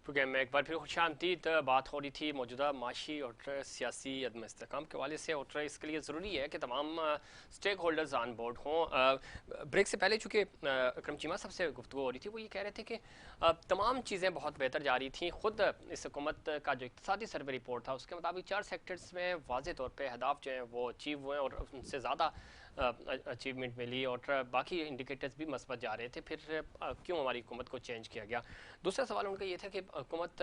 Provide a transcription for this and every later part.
Programme में एक बार फिर खुशामदीद। बात हो रही थी मौजूदा माशी और सियासी अदम इस्तेहकाम के हवाले से, और इसके लिए ज़रूरी है कि तमाम स्टेक होल्डर्स ऑन बोर्ड हों। ब्रेक से पहले चूँकि अकरम चीमा साहब से गुफ्तगू हो रही थी, वो ये कह रहे थे कि तमाम चीज़ें बहुत बेहतर जा रही थी। ख़ुद इस हुकूमत का जो इक़्तिसादी सर्वे रिपोर्ट था उसके मुताबिक 4 सेक्टर्स में वाज़े तौर पर अहदाफ जो हैं वो अचीव हुए और उनसे ज़्यादा अचीवमेंट मिली, और बाकी इंडिकेटर्स भी मस्बत जा रहे थे। फिर क्यों हमारी हुकूमत को चेंज किया गया? दूसरा सवाल उनका ये था कि हुकूमत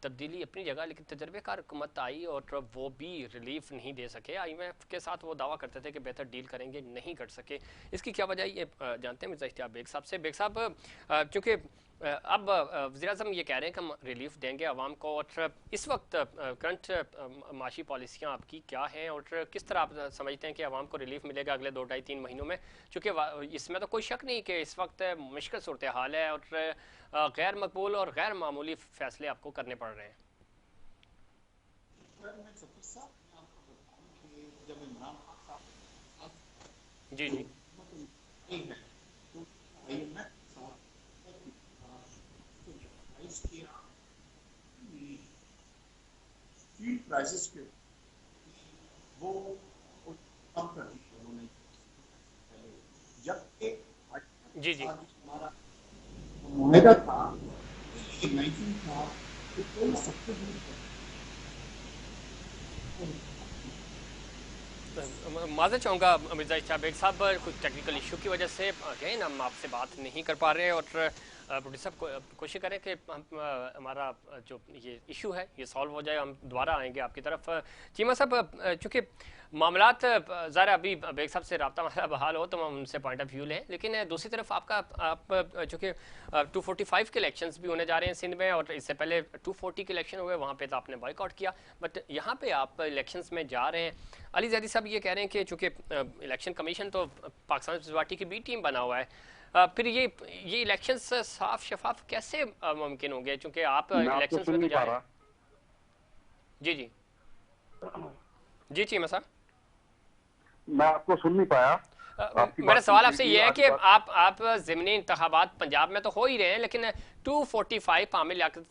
तब्दीली अपनी जगह, लेकिन तजर्बेकार हुकूमत आई और वो भी रिलीफ नहीं दे सके। IMF के साथ वो दावा करते थे कि बेहतर डील करेंगे, नहीं कर सके। इसकी क्या वजह, ये जानते हैं मिर्ज़ा इश्तियाक बेग साहब से। बेग साहब, चूँकि अब वज़ीर-ए-आज़म ये कह रहे हैं कि हम रिलीफ देंगे आवाम को, और इस वक्त करंट माशी पॉलिसियाँ आपकी क्या हैं और किस तरह आप समझते हैं कि आवाम को रिलीफ मिलेगा अगले 2 ढाई 3 महीनों में? चूँकि इसमें तो कोई शक नहीं कि इस वक्त मुश्किल सूरत हाल है और गैर मकबूल और गैर मामूली फैसले आपको करने पड़ रहे हैं। जी जी प्राइसेस के वो कम कर दी उन्होंने, जब एक जी जी हमारा मुआहदा था 19 था तो कोई सबसे माजर चाहूँगा मिर्ज़ा इश्तियाक बेग साहब, कुछ टेक्निकल इशू की वजह से अगेन हम आपसे बात नहीं कर पा रहे, और प्रोड्यूसर कोशिश करें कि हम हमारा जो ये इशू है ये सॉल्व हो जाए, हम दोबारा आएंगे आपकी तरफ। चीमा साहब, चूँकि मामलात ज़रा अभी बेग साहब से रब्ता हमारा बहाल हो तो हम उनसे पॉइंट ऑफ व्यू लें, लेकिन दूसरी तरफ आप चूँकि 245 के इलेक्शंस भी होने जा रहे हैं सिंध में, और इससे पहले 240 के इलेक्शन हुए, वहाँ पे तो आपने बॉयकॉट किया, बट यहाँ पे आप इलेक्शंस में जा रहे हैं। अली जैदी साहब ये कह रहे हैं कि चूँकि इलेक्शन कमीशन तो पाकिस्तान पीपल्स पार्टी की बी टीम बना हुआ है, फिर ये इलेक्शंस साफ शफाफ कैसे मुमकिन होंगे, चूँकि आप इलेक्शंस में तो जा रहे हैं? जी जी जी चीमा साहब, मैं आपको सुन नहीं पाया। आपकी मेरा बात सवाल आपसे कीजिए, ये है आगे कि बात। आप ज़िमनी इंतखाबात पंजाब में तो हो ही रहे हैं, लेकिन 245 आमिर लियाकत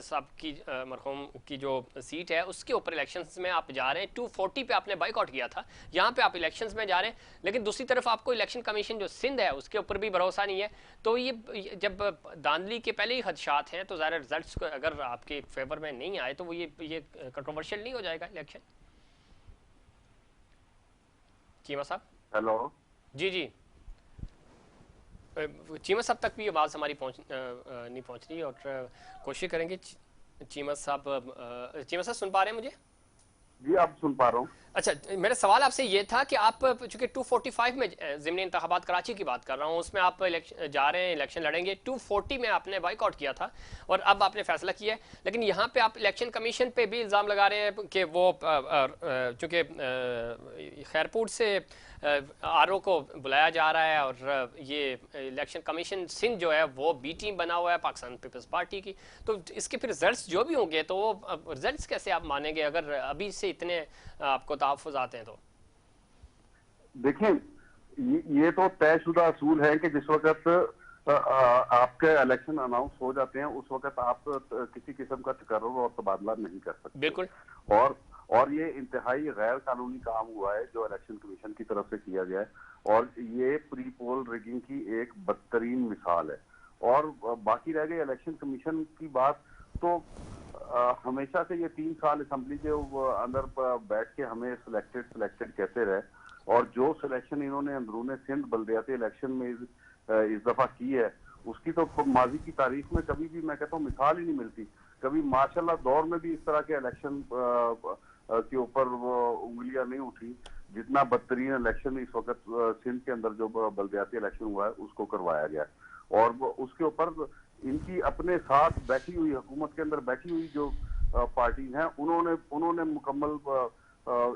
साहब की मरहूम की जो सीट है उसके ऊपर इलेक्शंस में आप जा रहे हैं। 240 पे आपने बाइकआउट किया था, यहाँ पे आप इलेक्शंस में जा रहे हैं, लेकिन दूसरी तरफ आपको इलेक्शन कमीशन जो सिंध है उसके ऊपर भी भरोसा नहीं है। तो ये जब धांधली के पहले ही खदशात हैं तो ज़ाहिर रिजल्ट अगर आपके फेवर में नहीं आए तो वो ये कंट्रोवर्शियल नहीं हो जाएगा इलेक्शन? चीमा साहब। हेलो जी जी, चीमा साहब तक भी आवाज़ हमारी नहीं पहुंच रही, और कोशिश करेंगे। चीमा साहब सुन पा रहे हैं मुझे? जी, अब सुन पा रहा हूँ। अच्छा, मेरा सवाल आपसे ये था कि आप चूंकि 245 में ज़िमनी इंतखाबात कराची की बात कर रहा हूँ, उसमें आप जा रहे हैं, इलेक्शन लड़ेंगे। 240 में आपने बाइकआउट किया था और अब आपने फैसला किया है, लेकिन यहाँ पे आप इलेक्शन कमीशन पे भी इल्ज़ाम लगा रहे हैं कि वो चूँकि खैरपुर से RO को बुलाया जा रहा है, और ये इलेक्शन कमीशन सिंध जो है वो बी टीम बना हुआ है पाकिस्तान पीपल्स पार्टी की। तो इसके फिर रिजल्ट्स जो भी होंगे तो वो रिजल्ट्स कैसे आप मानेंगे अगर अभी से इतने आपको तहफ़्फ़ुज़ आते हैं? तो देखिए, ये तो तयशुदा असूल है कि जिस वक्त आपके इलेक्शन अनाउंस हो जाते हैं उस वक्त आप किसी किस्म का तकर्रुर और तबादला नहीं कर सकते। बिल्कुल। और ये इंतहाई गैर कानूनी काम हुआ है जो इलेक्शन कमीशन की तरफ से किया गया है, और ये प्री पोल रिगिंग की एक बदतरीन मिसाल है। और बाकी रह गई इलेक्शन कमीशन की बात, तो हमेशा से ये 3 साल असम्बली के अंदर बैठ के हमें सिलेक्टेड कहते रहे, और जो सिलेक्शन इन्होंने अंदरूने सिंध बल्दियाती इलेक्शन में इस दफा की है उसकी तो माजी की तारीख में कभी भी, मैं कहता हूँ, मिसाल ही नहीं मिलती। कभी माशाल्लाह दौर में भी इस तरह के इलेक्शन के ऊपर उंगलियां नहीं उठी जितना बदतरीन इलेक्शन इस वक्त सिंध के अंदर जो बल्दियाती इलेक्शन हुआ है उसको करवाया गया। और उसके ऊपर इनकी अपने साथ बैठी हुई हुकूमत के अंदर बैठी हुई जो पार्टी हैं उन्होंने मुकम्मल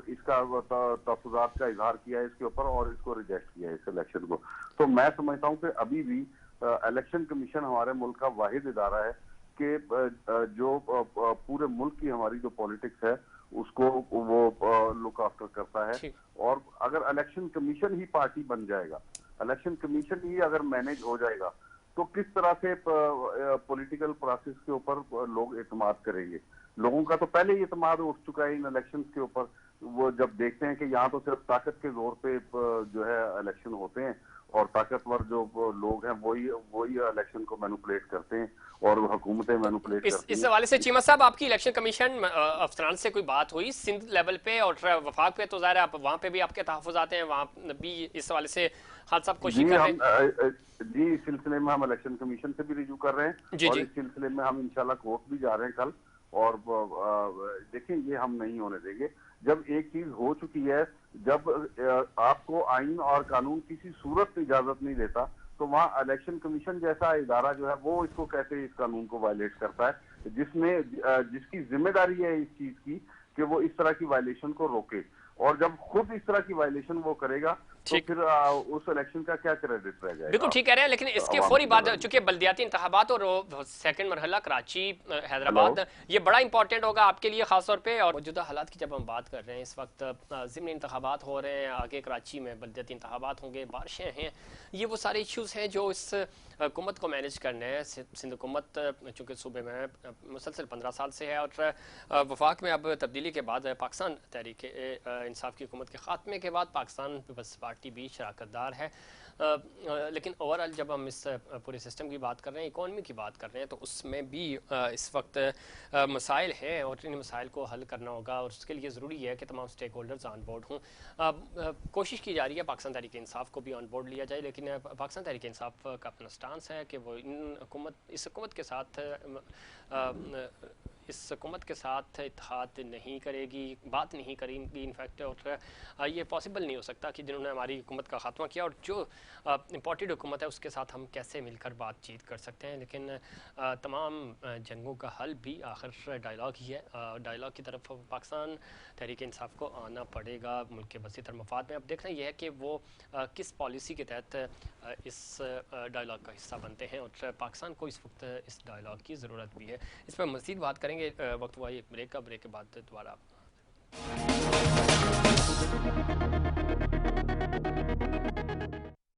इसका तहफ़्फ़ुज़ात का इजहार किया है इसके ऊपर, और इसको रिजेक्ट किया है इस इलेक्शन को। तो मैं समझता हूँ कि अभी भी इलेक्शन कमीशन हमारे मुल्क का वाहिद इदारा है कि जो पूरे मुल्क की हमारी जो पॉलिटिक्स है उसको वो लुक आफ्टर करता है। और अगर इलेक्शन कमीशन ही पार्टी बन जाएगा, इलेक्शन कमीशन ही अगर मैनेज हो जाएगा, तो किस तरह से पॉलिटिकल प्रोसेस के ऊपर लोग एतमाद करेंगे? लोगों का तो पहले ही एतमाद उठ चुका है इन इलेक्शंस के ऊपर। वो जब देखते हैं कि यहाँ तो सिर्फ ताकत के जोर पे जो है इलेक्शन होते हैं और ताकतवर जो लोग हैं वही इलेक्शन को मैनिपुलेट करते हैं और हुकूमतें मैनिपुलेट करती इस हैं। हवाले से चीमा साहब, आपकी इलेक्शन कमीशन अफसरान से कोई बात हुई सिंध लेवल पे और वफाक पे? तो ज़ाहिर है आप वहाँ पे भी आपके तहफ़्फ़ुज़ आते हैं, वहाँ भी इस हवाले से खान साहब कोशिश कर रहे हैं? जी, इस सिलसिले में हम इलेक्शन कमीशन से भी रिव्यू कर रहे हैं जी और जी। इस सिलसिले में हम इंशाल्लाह कोर्ट भी जा रहे हैं कल। और देखिए, ये हम नहीं होने देंगे। जब एक चीज हो चुकी है, जब आपको आइन और कानून किसी सूरत में इजाजत नहीं देता, तो वहाँ इलेक्शन कमीशन जैसा इदारा जो है वो इसको कैसे इस कानून को वायलेट करता है, जिसकी जिम्मेदारी है इस चीज की कि वो इस तरह की वायलेशन को रोके। और जब खुद इस तरह की वायलेशन वो करेगा तो फिर उस इलेक्शन का क्या क्रेडिट रह जाएगा? बिल्कुल ठीक कह रहे हैं, लेकिन इसके फौरी बाद चूंकि बल्दियाती इंतखाबात और सेकंड मरहला कराची हैदराबाद ये बड़ा इंपॉर्टेंट होगा आपके लिए खास तौर पे। और मौजूदा हालात की जब हम बात कर रहे हैं, इस वक्त ज़िमनी इंतखाबात हो रहे हैं, आगे कराची में बल्दियाती इंतखाबात होंगे, बारिशें हैं, ये वो सारे इश्यूज़ हैं जो इस हुकूमत को मैनेज करने हैं। सिंध हुकूमत चूँकि सूबे में मुसलसल 15 साल से है और वफाक में अब तब्दीली के बाद पाकिस्तान तहरीक इंसाफ की हुकूमत के खात्मे के बाद पाकिस्तान पीपल्स पार्टी भी शराकतदार है। लेकिन ओवरऑल जब हम इस पूरे सिस्टम की बात कर रहे हैं, इकॉनमी की बात कर रहे हैं, तो उसमें भी इस वक्त मसाइल हैं और इन मसाइल को हल करना होगा और उसके लिए ज़रूरी है कि तमाम स्टेक होल्डर्स ऑन बोर्ड हों। कोशिश की जा रही है पाकिस्तान तहरीक इंसाफ को भी ऑन बोर्ड लिया जाए, लेकिन पाकिस्तान तहरीक इंसाफ का अपना स्टांस है कि वो इस हुकूमत के साथ इत्तेहाद नहीं करेगी, बात नहीं करेंगी इनफैक्ट। और ये पॉसिबल नहीं हो सकता कि जिन्होंने हमारी हुकूमत का खात्मा किया और जो इम्पोर्टेड हुकूमत है उसके साथ हम कैसे मिलकर बातचीत कर सकते हैं। लेकिन तमाम जंगों का हल भी आखिर डायलॉग ही है। डायलॉग की तरफ पाकिस्तान तहरीक इंसाफ को आना पड़ेगा मुल्क के वसीतर मफाद में। अब देखना यह है कि वो किस पॉलिसी के तहत इस डायलॉग का हिस्सा बनते हैं और पाकिस्तान को इस वक्त इस डायलॉग की ज़रूरत भी है। इस पर मज़ीद बात करेंगे। वक्त हुआ एक ब्रेक का, ब्रेक के बाद दोबारा